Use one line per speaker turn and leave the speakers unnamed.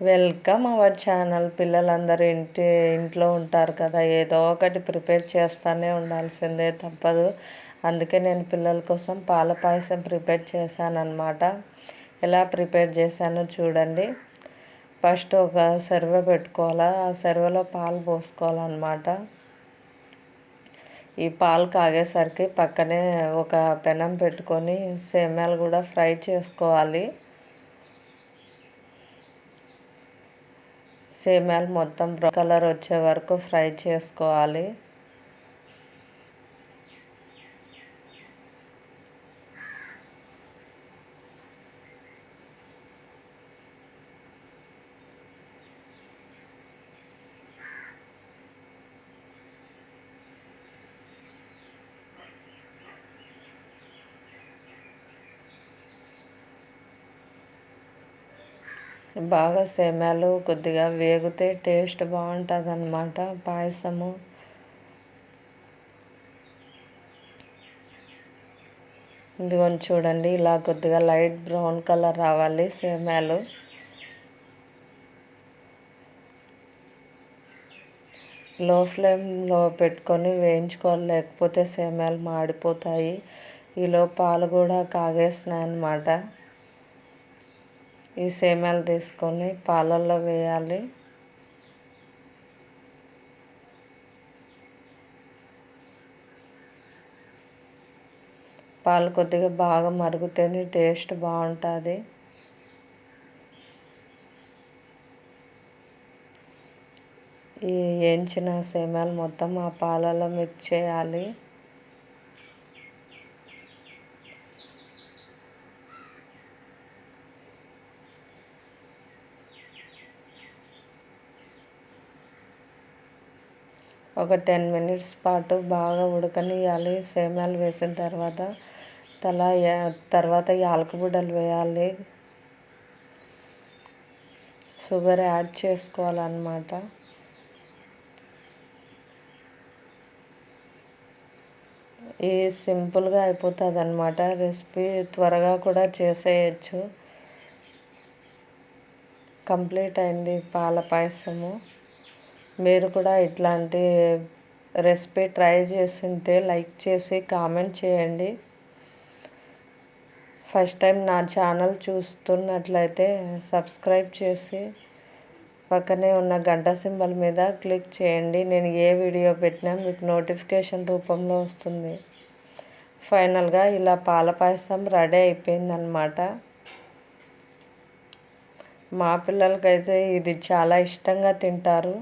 Welcome our channel. పిల్లలందరూ ఇంట్లో ఉంటారు కదా, ఏదో ఒకటి ప్రిపేర్ చేస్తూనే ఉండాల్సిందే, తప్పదు. అందుకే నేను పిల్లల కోసం పాల పాయసం ప్రిపేర్ చేశానన్నమాట. ఎలా ప్రిపేర్ చేశానో చూడండి. ఫస్ట్ ఒక సర్వ పెట్టుకోవాలా, ఆ సర్వలో పాలు పోసుకోవాలన్నమాట. ఈ పాలు కాగేసరికి పక్కనే ఒక పెనం పెట్టుకొని సేమ్యాలు కూడా ఫ్రై చేసుకోవాలి. సేమ్యాలు మొత్తం బ్రౌన్ కలర్ వచ్చే వరకు ఫ్రై చేసుకోవాలి. బాగా సేమ్యాలు కొద్దిగా వేగితే టేస్ట్ బాగుంటుంది అన్నమాట పాయసము. ఇదిగోని చూడండి, ఇలా కొద్దిగా లైట్ బ్రౌన్ కలర్ రావాలి సేమ్యాలు. లో ఫ్లేమ్లో పెట్టుకొని వేయించుకోవాలి, లేకపోతే సేమ్యాలు మాడిపోతాయి. ఈలో పాలు కూడా కాగేస్తున్నాయి అన్నమాట. ఈ సేమ్యాలు తీసుకొని పాలల్లో వేయాలి. పాలు కొద్దిగా బాగా మరుగుతేనే టేస్ట్ బాగుంటుంది. ఈ వేయించిన సేమ్యాలు మొత్తం ఆ పాలలో మిక్స్ చేయాలి. ఒక 10 మినిట్స్ పాటు బాగా ఉడకనియాలి. సేమ్యాలు వేసిన తర్వాత యాలకుబుడ్డలు వేయాలి. షుగర్ యాడ్ చేసుకోవాలన్నమాట. ఇది సింపుల్గా అయిపోతుంది అన్నమాట రెసిపీ, త్వరగా కూడా చేసేయచ్చు. కంప్లీట్ అయింది పాల పాయసము. మీరు కూడా ఇట్లాంటి రెసిపీ ట్రై చేస్తుంటే లైక్ చేసి కామెంట్ చేయండి. ఫస్ట్ టైం నా ఛానల్ చూస్తున్నట్లయితే సబ్స్క్రైబ్ చేసి పక్కనే ఉన్న గంట సింబల్ మీద క్లిక్ చేయండి. నేను ఏ వీడియో పెట్టినా మీకు నోటిఫికేషన్ రూపంలో వస్తుంది. ఫైనల్గా ఇలా పాల పాయసం రెడీ అయిపోయిందనమాట. మా పిల్లలకైతే ఇది చాలా ఇష్టంగా తింటారు.